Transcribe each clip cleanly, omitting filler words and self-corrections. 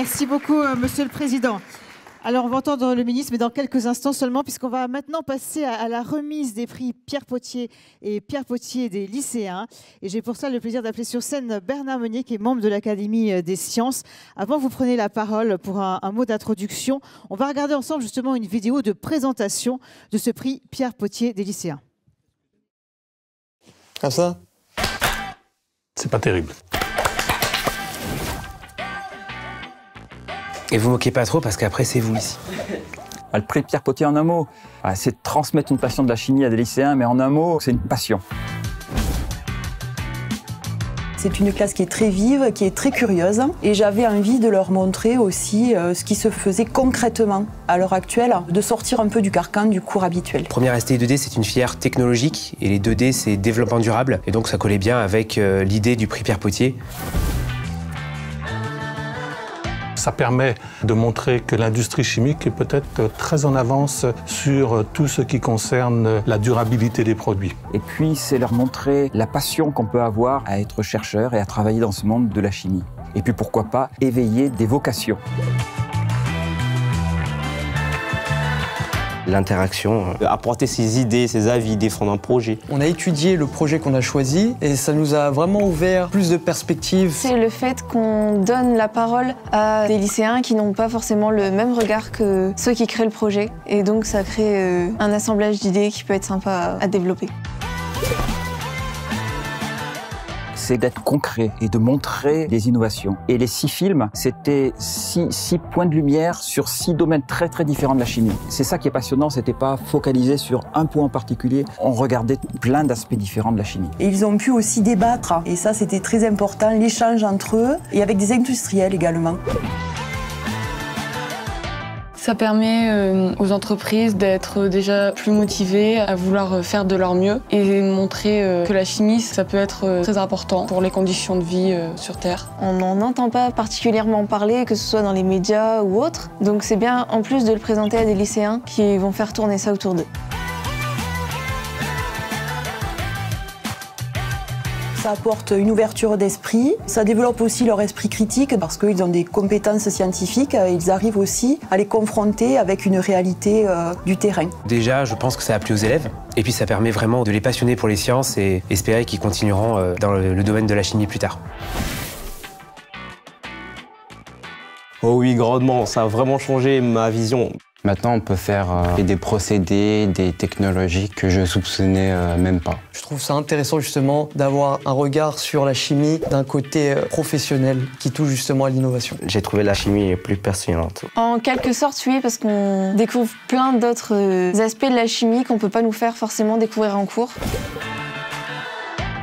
Merci beaucoup, Monsieur le Président. Alors, on va entendre le ministre, mais dans quelques instants seulement, puisqu'on va maintenant passer à la remise des prix Pierre Potier et Pierre Potier des lycéens. Et j'ai pour ça le plaisir d'appeler sur scène Bernard Meunier, qui est membre de l'Académie des sciences. Avant, vous prenez la parole pour un mot d'introduction. On va regarder ensemble justement une vidéo de présentation de ce prix Pierre Potier des lycéens. Comme ça? C'est pas terrible. Et vous moquez pas trop parce qu'après c'est vous ici. Le prix Pierre Potier en un mot, c'est de transmettre une passion de la chimie à des lycéens, mais en un mot, c'est une passion. C'est une classe qui est très vive, qui est très curieuse, et j'avais envie de leur montrer aussi ce qui se faisait concrètement à l'heure actuelle, de sortir un peu du carcan du cours habituel. Première STI 2D, c'est une filière technologique, et les 2D, c'est développement durable, et donc ça collait bien avec l'idée du prix Pierre Potier. Ça permet de montrer que l'industrie chimique est peut-être très en avance sur tout ce qui concerne la durabilité des produits. Et puis, c'est leur montrer la passion qu'on peut avoir à être chercheur et à travailler dans ce monde de la chimie. Et puis, pourquoi pas, éveiller des vocations. L'interaction, apporter ses idées, ses avis, défendre un projet. On a étudié le projet qu'on a choisi et ça nous a vraiment ouvert plus de perspectives. C'est le fait qu'on donne la parole à des lycéens qui n'ont pas forcément le même regard que ceux qui créent le projet. Et donc ça crée un assemblage d'idées qui peut être sympa à développer. C'est d'être concret et de montrer des innovations. Et les 6 films, c'était 6 points de lumière sur 6 domaines très très différents de la chimie. C'est ça qui est passionnant, c'était pas focalisé sur un point en particulier, on regardait plein d'aspects différents de la chimie. Et ils ont pu aussi débattre, et ça c'était très important, l'échange entre eux, et avec des industriels également. Ça permet aux entreprises d'être déjà plus motivées à vouloir faire de leur mieux et montrer que la chimie, ça peut être très important pour les conditions de vie sur Terre. On n'en entend pas particulièrement parler, que ce soit dans les médias ou autres. Donc c'est bien en plus de le présenter à des lycéens qui vont faire tourner ça autour d'eux. Ça apporte une ouverture d'esprit, ça développe aussi leur esprit critique parce qu'ils ont des compétences scientifiques et ils arrivent aussi à les confronter avec une réalité du terrain. Déjà, je pense que ça a plu aux élèves, et puis ça permet vraiment de les passionner pour les sciences et espérer qu'ils continueront dans le domaine de la chimie plus tard. Oh oui, grandement, ça a vraiment changé ma vision. Maintenant, on peut faire des procédés, des technologies que je soupçonnais même pas. Je trouve ça intéressant justement d'avoir un regard sur la chimie d'un côté professionnel qui touche justement à l'innovation. J'ai trouvé la chimie plus passionnante. En quelque sorte, oui, parce qu'on découvre plein d'autres aspects de la chimie qu'on ne peut pas nous faire forcément découvrir en cours.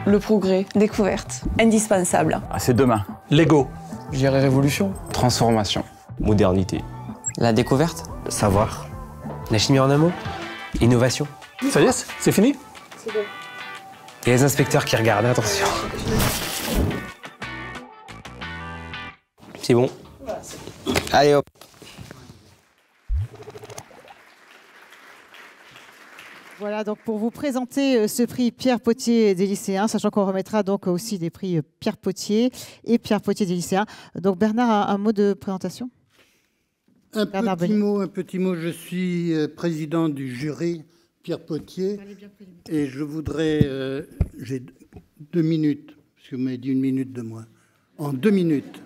Le progrès. Découverte. Indispensable. C'est demain. Lego. Je dirais révolution. Transformation. Modernité. La découverte. Savoir. La chimie en un mot. Innovation. Ça y est, c'est fini? C'est bon. Et les inspecteurs qui regardent, attention. C'est bon. Allez hop. Voilà, donc pour vous présenter ce prix Pierre Potier des lycéens, sachant qu'on remettra donc aussi des prix Pierre Potier et Pierre Potier des lycéens. Donc Bernard, un mot de présentation? Un petit mot. Je suis président du jury Pierre Potier et je voudrais, j'ai 2 minutes, parce que vous m'avez dit 1 minute de moins. En 2 minutes.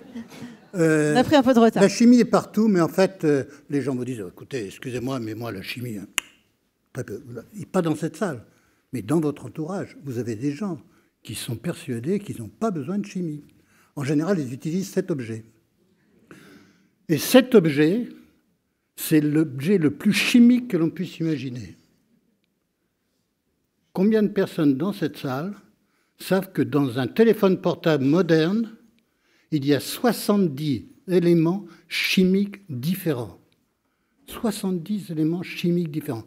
On a pris un peu de retard. La chimie est partout, mais en fait, les gens me disent, écoutez, excusez-moi, mais moi, la chimie, très peu. Pas dans cette salle, mais dans votre entourage. Vous avez des gens qui sont persuadés qu'ils n'ont pas besoin de chimie. En général, ils utilisent cet objet. Et cet objet, c'est l'objet le plus chimique que l'on puisse imaginer. Combien de personnes dans cette salle savent que dans un téléphone portable moderne, il y a 70 éléments chimiques différents. 70 éléments chimiques différents.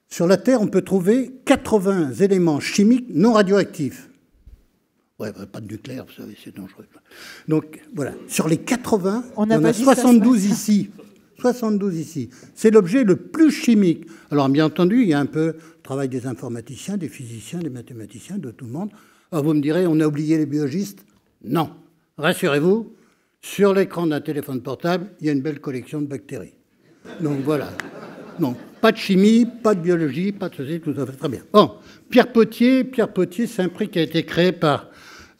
Sur la Terre, on peut trouver 80 éléments chimiques non radioactifs. Ouais, pas de nucléaire, vous savez, c'est dangereux. Donc, voilà. Sur les 80, il y en a 72 ici. 72 ici. C'est l'objet le plus chimique. Alors, bien entendu, il y a un peu le travail des informaticiens, des physiciens, des mathématiciens, de tout le monde. Alors, vous me direz, on a oublié les biologistes? Non. Rassurez-vous, Sur l'écran d'un téléphone portable, il y a une belle collection de bactéries. Donc voilà. Non, pas de chimie, pas de biologie, pas de ceci, tout ça fait très bien. Bon, Pierre Potier, c'est un prix qui a été créé par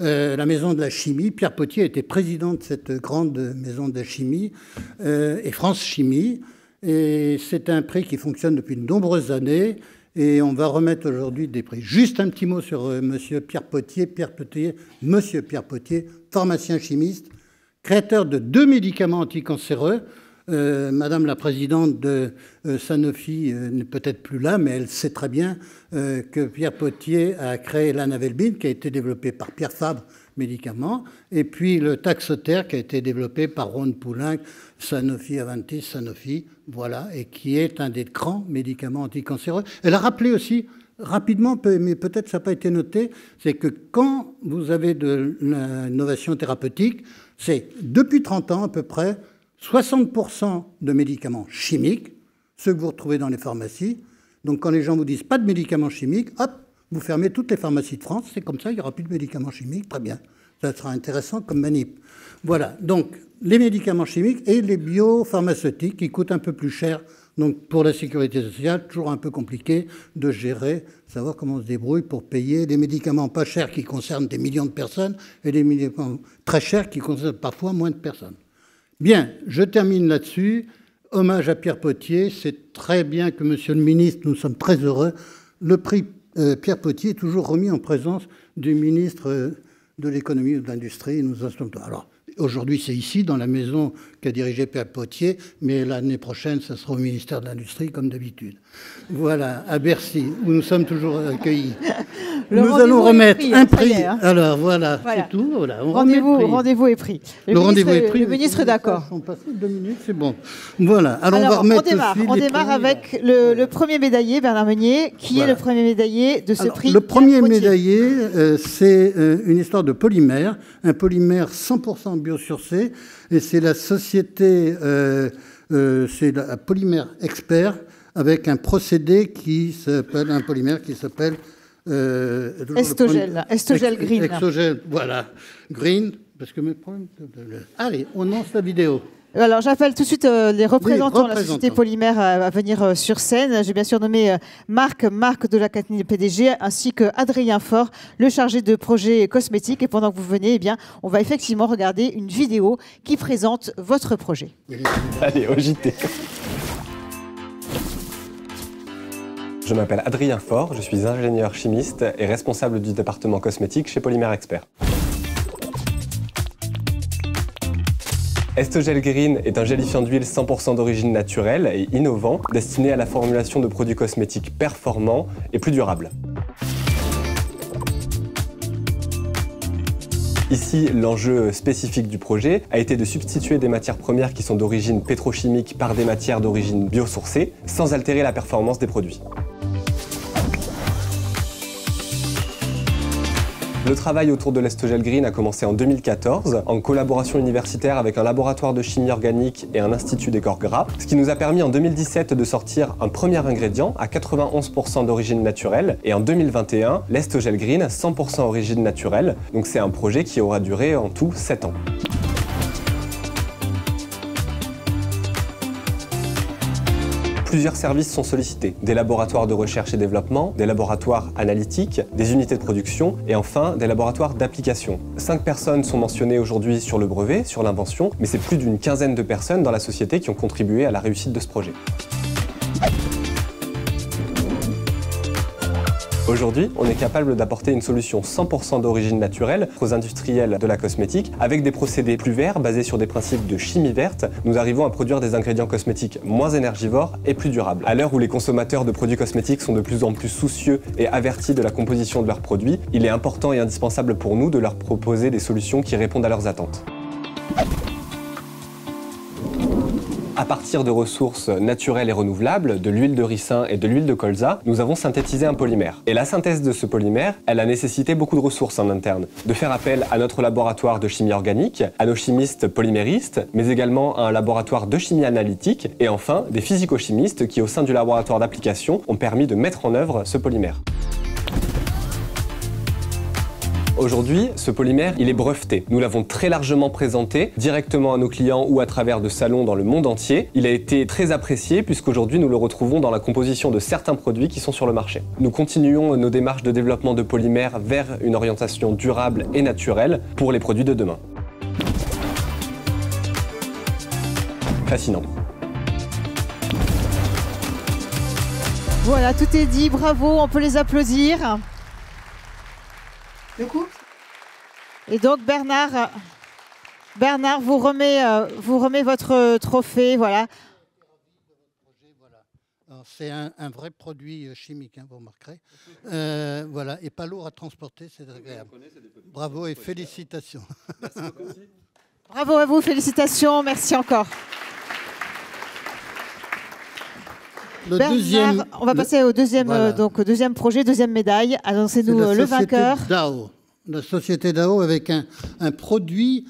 la Maison de la Chimie. Pierre Potier était président de cette grande Maison de la Chimie et France Chimie. Et c'est un prix qui fonctionne depuis de nombreuses années. Et on va remettre aujourd'hui des prix. Juste un petit mot sur monsieur Pierre Potier, pharmacien chimiste, créateur de 2 médicaments anticancéreux. Madame la présidente de Sanofi n'est peut-être plus là, mais elle sait très bien que Pierre Potier a créé l'Anavelbine, qui a été développé par Pierre Fabre, médicament, et puis le Taxotere, qui a été développé par Ron Poulenc, Sanofi Aventis, Sanofi, voilà, et qui est un des grands médicaments anticancéreux. Elle a rappelé aussi, rapidement, mais peut-être ça n'a pas été noté, c'est que quand vous avez de l'innovation thérapeutique, c'est depuis 30 ans à peu près, 60% de médicaments chimiques, ceux que vous retrouvez dans les pharmacies. Donc quand les gens vous disent pas de médicaments chimiques, hop, vous fermez toutes les pharmacies de France, c'est comme ça, il n'y aura plus de médicaments chimiques, très bien. Ça sera intéressant comme manip. Voilà, donc les médicaments chimiques et les biopharmaceutiques qui coûtent un peu plus cher. Donc pour la sécurité sociale, toujours un peu compliqué de gérer, savoir comment on se débrouille pour payer des médicaments pas chers qui concernent des millions de personnes et des médicaments très chers qui concernent parfois moins de personnes. Bien, je termine là-dessus. Hommage à Pierre Potier. C'est très bien que, monsieur le ministre, nous sommes très heureux. Le prix Pierre Potier est toujours remis en présence du ministre de l'économie ou de l'industrie. Alors, aujourd'hui, c'est ici, dans la maison qu'a dirigée Pierre Potier, mais l'année prochaine, ça sera au ministère de l'Industrie, comme d'habitude. Voilà, à Bercy, où nous sommes toujours accueillis. Nous allons remettre un prix. Alors voilà, c'est tout. Voilà, rendez-vous est pris. Le ministre est d'accord. On passe 2 minutes, c'est bon. Voilà, alors on va remettre on démarre avec le premier médaillé, Bernard Meunier. Qui est le premier médaillé de ce prix? Le premier médaillé, c'est une histoire de polymère, un polymère 100% biosourcé, et c'est la société, c'est la Polymère Expert, avec un procédé qui s'appelle, un polymère qui s'appelle Estogel Green. Estogel, voilà, Green, parce que mes problèmes... Allez, on lance la vidéo. Alors, j'appelle tout de suite les représentants de la société Polymère à venir sur scène. J'ai bien sûr nommé Marc de la Catherine PDG, ainsi que Adrien Faure, le chargé de projet cosmétique. Et pendant que vous venez, eh bien, on va effectivement regarder une vidéo qui présente votre projet. Allez, au JT. Je m'appelle Adrien Faure, je suis ingénieur chimiste et responsable du département cosmétique chez Polymère Expert. Estogel Green est un gélifiant d'huile 100% d'origine naturelle et innovant, destiné à la formulation de produits cosmétiques performants et plus durables. Ici, l'enjeu spécifique du projet a été de substituer des matières premières qui sont d'origine pétrochimique par des matières d'origine biosourcée, sans altérer la performance des produits. Le travail autour de l'Estogel Green a commencé en 2014, en collaboration universitaire avec un laboratoire de chimie organique et un institut des corps gras, ce qui nous a permis en 2017 de sortir un premier ingrédient à 91% d'origine naturelle, et en 2021, l'Estogel Green 100% origine naturelle, donc c'est un projet qui aura duré en tout 7 ans. Plusieurs services sont sollicités, des laboratoires de recherche et développement, des laboratoires analytiques, des unités de production et enfin des laboratoires d'application. 5 personnes sont mentionnées aujourd'hui sur le brevet, sur l'invention, mais c'est plus d'une quinzaine de personnes dans la société qui ont contribué à la réussite de ce projet. Aujourd'hui, on est capable d'apporter une solution 100% d'origine naturelle aux industriels de la cosmétique. Avec des procédés plus verts, basés sur des principes de chimie verte, nous arrivons à produire des ingrédients cosmétiques moins énergivores et plus durables. À l'heure où les consommateurs de produits cosmétiques sont de plus en plus soucieux et avertis de la composition de leurs produits, il est important et indispensable pour nous de leur proposer des solutions qui répondent à leurs attentes. À partir de ressources naturelles et renouvelables, de l'huile de ricin et de l'huile de colza, nous avons synthétisé un polymère. Et la synthèse de ce polymère, elle a nécessité beaucoup de ressources en interne. De faire appel à notre laboratoire de chimie organique, à nos chimistes polyméristes, mais également à un laboratoire de chimie analytique, et enfin des physico-chimistes qui, au sein du laboratoire d'application, ont permis de mettre en œuvre ce polymère. Aujourd'hui, ce polymère, il est breveté. Nous l'avons très largement présenté directement à nos clients ou à travers de salons dans le monde entier. Il a été très apprécié puisqu'aujourd'hui nous le retrouvons dans la composition de certains produits qui sont sur le marché. Nous continuons nos démarches de développement de polymères vers une orientation durable et naturelle pour les produits de demain. Fascinant. Voilà, tout est dit, bravo, on peut les applaudir. Et donc Bernard vous remet votre trophée, voilà. C'est un vrai produit chimique, hein, vous remarquerez. Voilà, et pas lourd à transporter, c'est agréable. Bravo et félicitations. Bravo à vous, félicitations, merci encore. Bernard, on va passer au deuxième, donc, au deuxième projet, deuxième médaille. Annoncez-nous le vainqueur. La société Dao avec un produit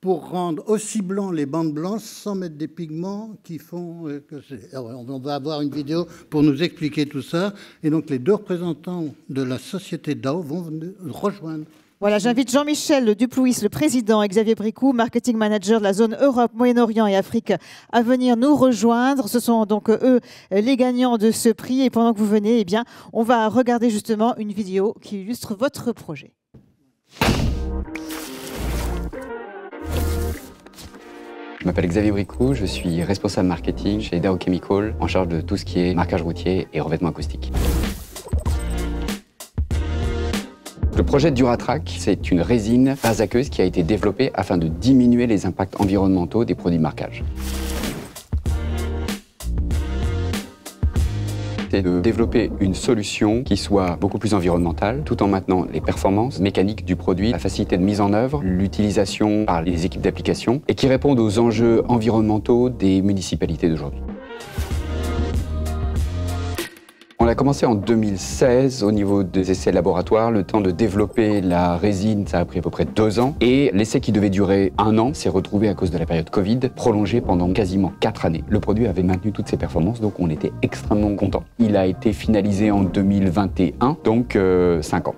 pour rendre aussi blanc les bandes blanches sans mettre des pigments qui font que c'est. On va avoir une vidéo pour nous expliquer tout ça. Et donc les deux représentants de la société Dao vont nous rejoindre. Voilà, j'invite Jean-Michel Duplouis, le président, et Xavier Bricou, marketing manager de la zone Europe, Moyen-Orient et Afrique, à venir nous rejoindre. Ce sont donc eux les gagnants de ce prix. Et pendant que vous venez, eh bien, on va regarder justement une vidéo qui illustre votre projet. Je m'appelle Xavier Bricou, je suis responsable marketing chez Dow Chemical, en charge de tout ce qui est marquage routier et revêtement acoustique. Le projet Duratrac, c'est une résine phase aqueuse qui a été développée afin de diminuer les impacts environnementaux des produits de marquage. C'est de développer une solution qui soit beaucoup plus environnementale, tout en maintenant les performances mécaniques du produit, la facilité de mise en œuvre, l'utilisation par les équipes d'application, et qui répondent aux enjeux environnementaux des municipalités d'aujourd'hui. On a commencé en 2016 au niveau des essais laboratoires. Le temps de développer la résine, ça a pris à peu près 2 ans. Et l'essai qui devait durer 1 an s'est retrouvé à cause de la période Covid, prolongé pendant quasiment 4 années. Le produit avait maintenu toutes ses performances, donc on était extrêmement contents. Il a été finalisé en 2021, donc 5 ans.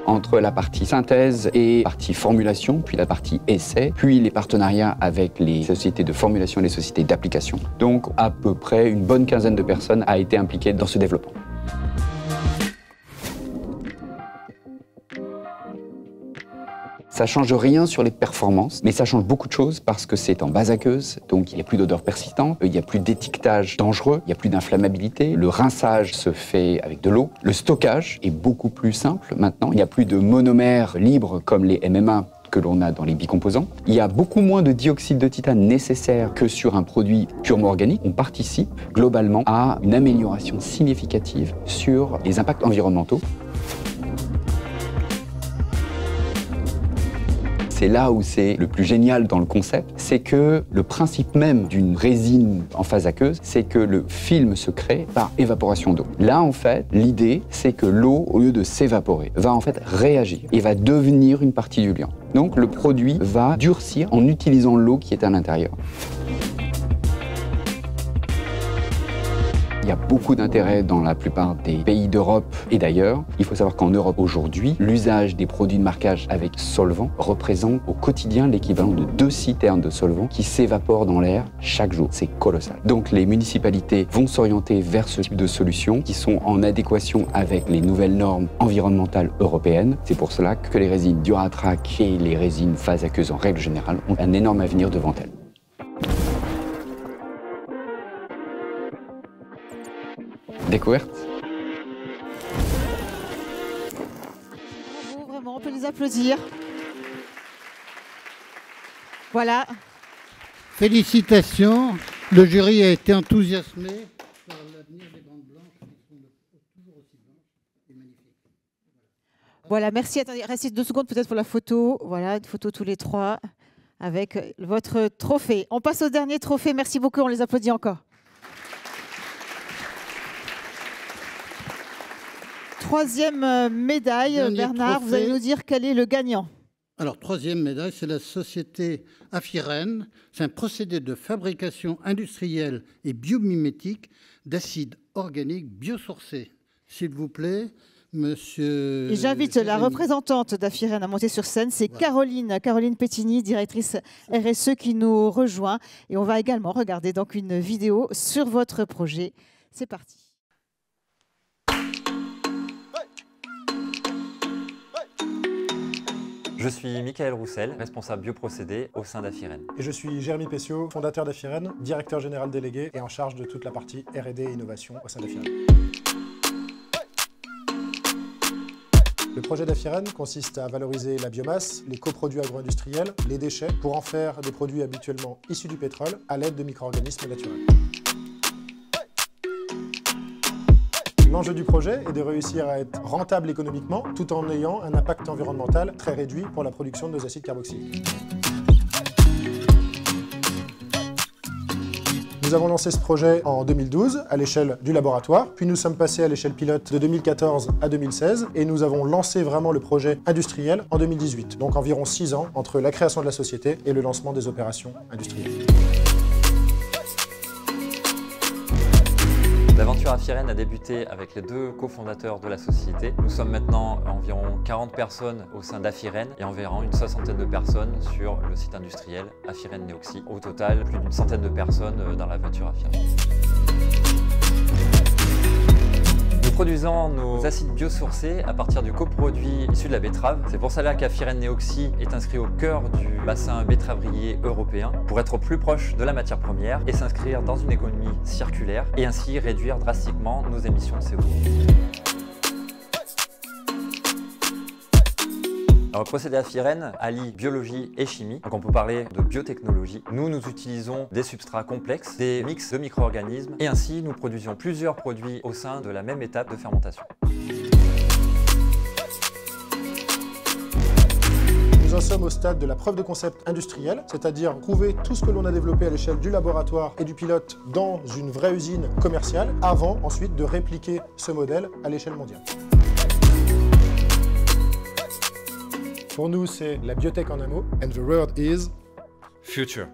Entre la partie synthèse et la partie formulation, puis la partie essai, puis les partenariats avec les sociétés de formulation et les sociétés d'application. Donc à peu près une bonne quinzaine de personnes a été impliquée dans ce développement. Ça change rien sur les performances, mais ça change beaucoup de choses parce que c'est en base aqueuse, donc il n'y a plus d'odeur persistante, il n'y a plus d'étiquetage dangereux, il n'y a plus d'inflammabilité, le rinçage se fait avec de l'eau, le stockage est beaucoup plus simple maintenant, il n'y a plus de monomères libres comme les MMA que l'on a dans les bicomposants. Il y a beaucoup moins de dioxyde de titane nécessaire que sur un produit purement organique. On participe globalement à une amélioration significative sur les impacts environnementaux. C'est là où c'est le plus génial dans le concept, c'est que le principe même d'une résine en phase aqueuse, c'est que le film se crée par évaporation d'eau. Là, en fait, l'idée, c'est que l'eau, au lieu de s'évaporer, va en fait réagir et va devenir une partie du liant. Donc le produit va durcir en utilisant l'eau qui est à l'intérieur. Il y a beaucoup d'intérêt dans la plupart des pays d'Europe et d'ailleurs. Il faut savoir qu'en Europe aujourd'hui, l'usage des produits de marquage avec solvant représente au quotidien l'équivalent de 2 citernes de solvant qui s'évaporent dans l'air chaque jour. C'est colossal. Donc les municipalités vont s'orienter vers ce type de solutions qui sont en adéquation avec les nouvelles normes environnementales européennes. C'est pour cela que les résines Duratrac et les résines phase aqueuse en règle générale ont un énorme avenir devant elles. Découverte. Bravo, vraiment, on peut les applaudir. Voilà. Félicitations. Le jury a été enthousiasmé par l'avenir des bandes blanches qui sont toujours aussi blanches et magnifiques. Voilà, merci. Attendez, restez 2 secondes peut-être pour la photo. Voilà, une photo tous les 3 avec votre trophée. On passe au dernier trophée. Merci beaucoup, on les applaudit encore. 3e médaille, Dernier Bernard, trophée. vous allez nous dire quel est le gagnant. Alors, 3e médaille, c'est la société Afirène. C'est un procédé de fabrication industrielle et biomimétique d'acides organiques biosourcés. s'il vous plaît, monsieur... Et j'invite la représentante d'Afiren à monter sur scène. C'est Caroline Pettini, directrice RSE, qui nous rejoint. Et on va également regarder donc une vidéo sur votre projet. C'est parti. Je suis Michael Roussel, responsable bioprocédés au sein d'Afiren. Et je suis Jérémy Pessiot, fondateur d'Afiren, directeur général délégué et en charge de toute la partie R&D et innovation au sein d'Afiren. Le projet d'Afiren consiste à valoriser la biomasse, les coproduits agro-industriels, les déchets, pour en faire des produits habituellement issus du pétrole à l'aide de micro-organismes naturels. L'enjeu du projet est de réussir à être rentable économiquement tout en ayant un impact environnemental très réduit pour la production de nos acides carboxyliques. Nous avons lancé ce projet en 2012 à l'échelle du laboratoire, puis nous sommes passés à l'échelle pilote de 2014 à 2016 et nous avons lancé vraiment le projet industriel en 2018, donc environ 6 ans entre la création de la société et le lancement des opérations industrielles. L'aventure Afiren a débuté avec les 2 cofondateurs de la société. Nous sommes maintenant environ 40 personnes au sein d'Afiren et environ une 60aine de personnes sur le site industriel Afiren Neoxy. Au total, plus d'une centaine de personnes dans l'aventure Afiren. Nous produisons nos acides biosourcés à partir du coproduit issu de la betterave. C'est pour cela qu'Afiren Neoxy est inscrit au cœur du bassin bettravrier européen pour être plus proche de la matière première et s'inscrire dans une économie circulaire et ainsi réduire drastiquement nos émissions de CO2. Alors, le procédé Afiren allie biologie et chimie, donc on peut parler de biotechnologie. Nous utilisons des substrats complexes, des mix de micro-organismes et ainsi nous produisons plusieurs produits au sein de la même étape de fermentation. Nous en sommes au stade de la preuve de concept industrielle, c'est-à-dire prouver tout ce que l'on a développé à l'échelle du laboratoire et du pilote dans une vraie usine commerciale, avant ensuite de répliquer ce modèle à l'échelle mondiale. Pour nous, c'est la biotech en un mot. And the word is... Future.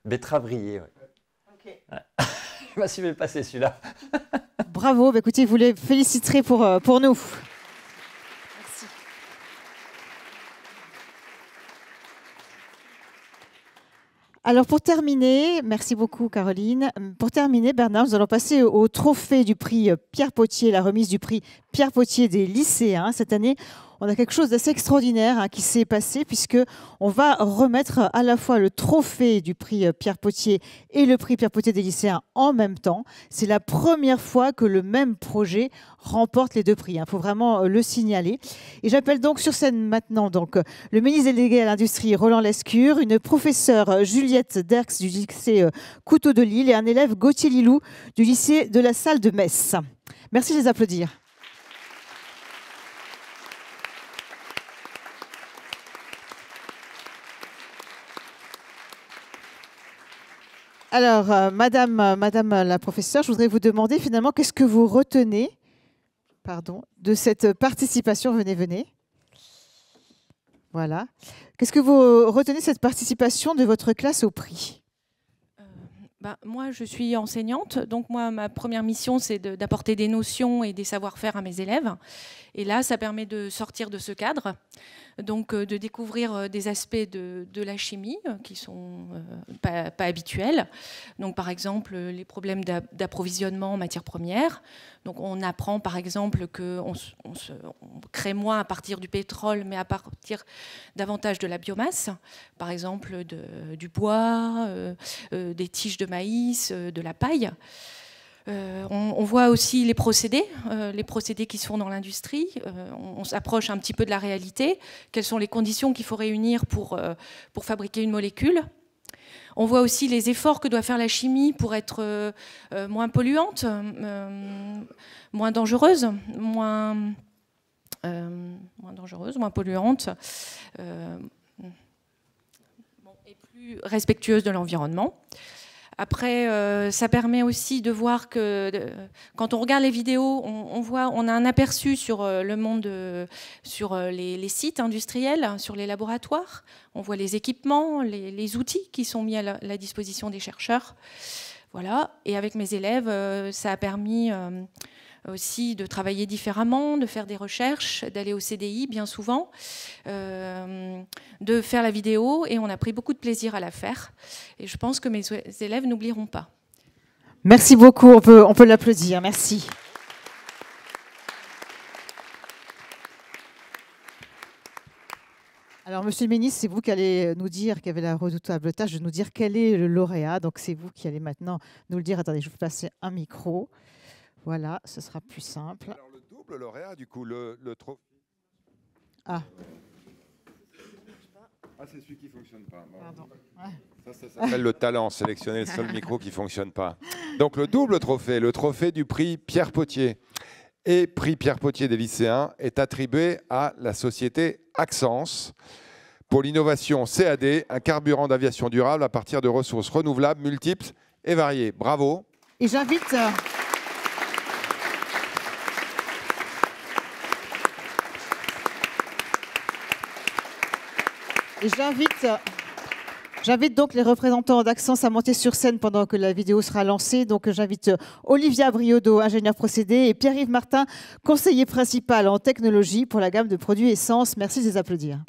Bettravrier, ouais. Okay. Je m'en suis fait passer celui-là. Bravo, bah écoutez, vous les féliciterez pour nous. Merci. Alors pour terminer, merci beaucoup Caroline. Pour terminer, Bernard, nous allons passer au trophée du prix Pierre Potier, la remise du prix Pierre Potier des lycéens. Cette année, on a quelque chose d'assez extraordinaire qui s'est passé puisque on va remettre à la fois le trophée du prix Pierre Potier et le prix Pierre Potier des lycéens en même temps. C'est la première fois que le même projet remporte les 2 prix. Il faut vraiment le signaler. Et j'appelle donc sur scène maintenant donc, le ministre délégué à l'industrie Roland Lescure, une professeure Juliette Derks du lycée Couteau de Lille et un élève Gauthier Lilou du lycée de la Salle de Metz. Merci de les applaudir. Alors, madame la professeure, je voudrais vous demander finalement qu'est-ce que vous retenez de cette participation. Venez. Voilà. Qu'est-ce que vous retenez de cette participation de votre classe au prix ? Moi, je suis enseignante, donc moi, ma première mission, c'est d'apporter des notions et des savoir-faire à mes élèves. Et là, ça permet de sortir de ce cadre, donc de découvrir des aspects de la chimie qui sont pas habituels. Donc, par exemple, les problèmes d'approvisionnement en matières premières. Donc, on apprend, par exemple, qu'on crée moins à partir du pétrole, mais à partir davantage de la biomasse. Par exemple, du bois, des tiges de maïs, de la paille. On voit aussi les procédés qui se font dans l'industrie. On s'approche un petit peu de la réalité. Quelles sont les conditions qu'il faut réunir pour fabriquer une molécule ? On voit aussi les efforts que doit faire la chimie pour être moins polluante, moins dangereuse, moins polluante et plus respectueuse de l'environnement. Après, ça permet aussi de voir que quand on regarde les vidéos, on a un aperçu sur le monde, sur les sites industriels, sur les laboratoires. On voit les équipements, les outils qui sont mis à la disposition des chercheurs. Voilà. Et avec mes élèves, ça a permis aussi de travailler différemment, de faire des recherches, d'aller au CDI bien souvent, de faire la vidéo, et on a pris beaucoup de plaisir à la faire. Et je pense que mes élèves n'oublieront pas. Merci beaucoup, on peut l'applaudir, merci. Alors, Monsieur le Ministre, c'est vous qui allez nous dire, qui avez la redoutable tâche de nous dire quel est le lauréat. Donc, c'est vous qui allez maintenant nous le dire. Attendez, je vais vous passer un micro. Voilà, ce sera plus simple. Alors, le double lauréat, du coup, le trophée. Ah. Ah, c'est celui qui ne fonctionne pas. Pardon. Ouais. Ça s'appelle le talent, sélectionner le seul micro qui ne fonctionne pas. Donc, le double trophée, le trophée du prix Pierre Potier et prix Pierre Potier des lycéens est attribué à la société Axence pour l'innovation CAD, un carburant d'aviation durable à partir de ressources renouvelables, multiples et variées. Bravo. Et j'invite... J'invite donc les représentants d'Axence à monter sur scène pendant que la vidéo sera lancée. Donc j'invite Olivia Briodo, ingénieur procédé, et Pierre-Yves Martin, conseiller principal en technologie pour la gamme de produits Essence. Merci de les applaudir.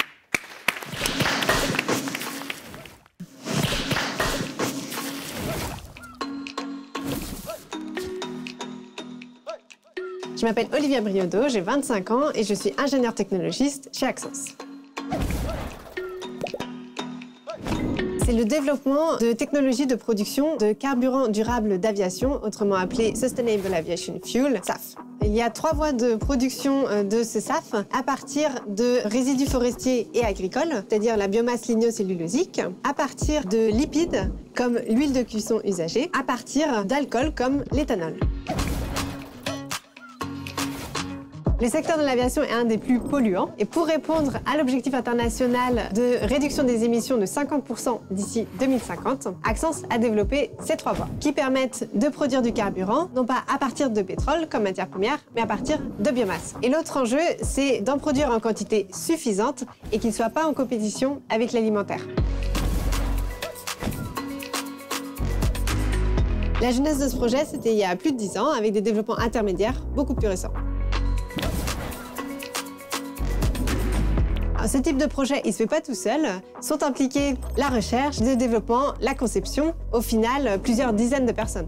Je m'appelle Olivia Briodo, j'ai 25 ans et je suis ingénieure technologiste chez Axence. C'est le développement de technologies de production de carburant durable d'aviation, autrement appelé Sustainable Aviation Fuel, SAF. Il y a 3 voies de production de ce SAF à partir de résidus forestiers et agricoles, c'est-à-dire la biomasse lignocellulosique, à partir de lipides comme l'huile de cuisson usagée, à partir d'alcool comme l'éthanol. Le secteur de l'aviation est un des plus polluants et pour répondre à l'objectif international de réduction des émissions de 50% d'ici 2050, Axence a développé ces 3 voies qui permettent de produire du carburant, non pas à partir de pétrole comme matière première, mais à partir de biomasse. Et l'autre enjeu, c'est d'en produire en quantité suffisante et qu'il ne soit pas en compétition avec l'alimentaire. La jeunesse de ce projet, c'était il y a plus de 10 ans, avec des développements intermédiaires beaucoup plus récents. Alors, ce type de projet, il ne se fait pas tout seul. Sont impliqués la recherche, le développement, la conception, au final, plusieurs dizaines de personnes.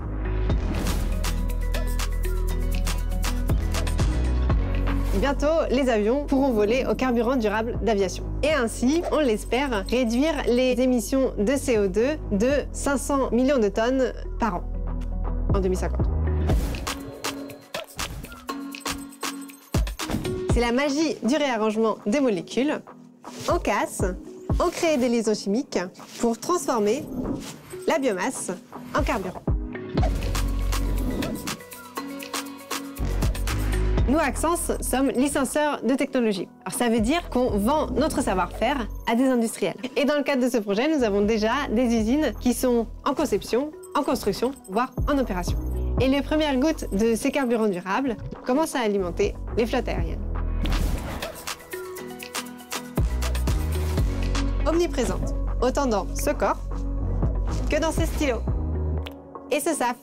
Et bientôt, les avions pourront voler au carburant durable d'aviation. Et ainsi, on l'espère, réduire les émissions de CO2 de 500 millions de tonnes par an en 2050. C'est la magie du réarrangement des molécules. On casse, on crée des liaisons chimiques pour transformer la biomasse en carburant. Nous, Axence, sommes licencieurs de technologie. Alors, ça veut dire qu'on vend notre savoir-faire à des industriels. Et dans le cadre de ce projet, nous avons déjà des usines qui sont en conception, en construction, voire en opération. Et les premières gouttes de ces carburants durables commencent à alimenter les flottes aériennes. Omniprésente, autant dans ce corps que dans ces stylos. Et ce SAF.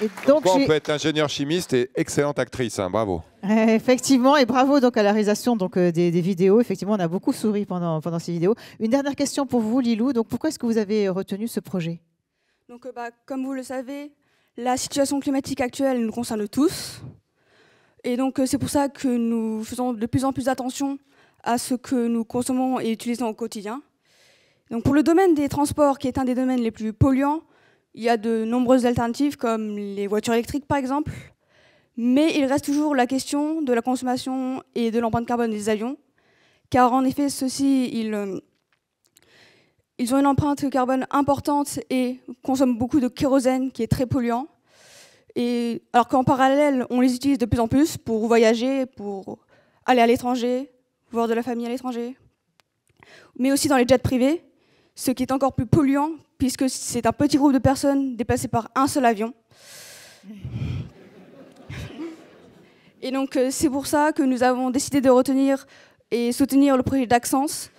Et donc, on peut être ingénieur chimiste et excellente actrice, hein, bravo. Effectivement, et bravo donc à la réalisation donc, des vidéos. Effectivement, on a beaucoup souri pendant ces vidéos. Une dernière question pour vous, Lilou. Donc, pourquoi est-ce que vous avez retenu ce projet? Donc, comme vous le savez, la situation climatique actuelle nous concerne tous. Et donc, c'est pour ça que nous faisons de plus en plus attention à ce que nous consommons et utilisons au quotidien. Donc, pour le domaine des transports, qui est un des domaines les plus polluants, il y a de nombreuses alternatives, comme les voitures électriques, par exemple. Mais il reste toujours la question de la consommation et de l'empreinte carbone des avions. Car en effet, ceux-ci, ils ont une empreinte carbone importante et consomment beaucoup de kérosène qui est très polluant. Et alors qu'en parallèle, on les utilise de plus en plus pour voyager, pour aller à l'étranger, voir de la famille à l'étranger, mais aussi dans les jets privés, ce qui est encore plus polluant puisque c'est un petit groupe de personnes déplacées par un seul avion. Et donc c'est pour ça que nous avons décidé de retenir et soutenir le projet d'Axens,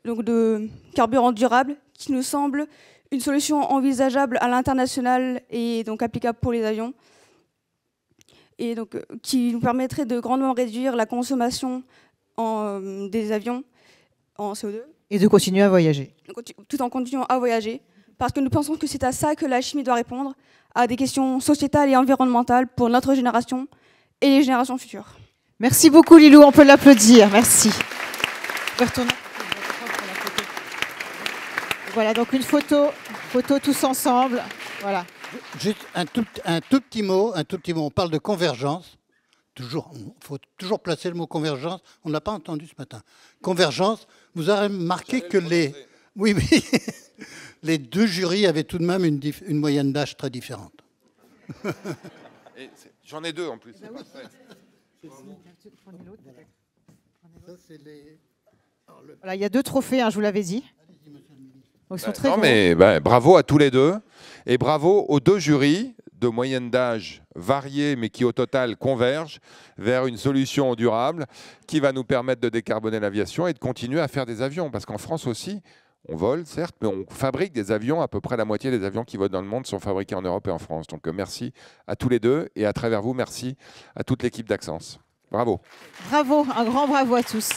donc de carburant durable, qui nous semble une solution envisageable à l'international et donc applicable pour les avions, et donc qui nous permettrait de grandement réduire la consommation des avions en CO2. Et de continuer à voyager. Tout en continuant à voyager, parce que nous pensons que c'est à ça que la chimie doit répondre, à des questions sociétales et environnementales pour notre génération et les générations futures. Merci beaucoup Lilou, on peut l'applaudir, merci. Je vais retourner. Voilà, donc une photo tous ensemble. Voilà. Juste un tout petit mot. On parle de convergence. Il faut toujours placer le mot convergence. On ne l'a pas entendu ce matin. Convergence, vous aurez remarqué que les deux jurys avaient tout de même une moyenne d'âge très différente. J'en ai deux en plus. Voilà, il y a 2 trophées, hein, je vous l'avais dit. Donc, ils sont très bravo à tous les deux et bravo aux 2 jurys de moyenne d'âge variés mais qui au total convergent vers une solution durable qui va nous permettre de décarboner l'aviation et de continuer à faire des avions. Parce qu'en France aussi, on vole certes, mais on fabrique des avions. À peu près la moitié des avions qui volent dans le monde sont fabriqués en Europe et en France. Donc merci à tous les deux et à travers vous, merci à toute l'équipe d'Axens. Bravo. Bravo, un grand bravo à tous.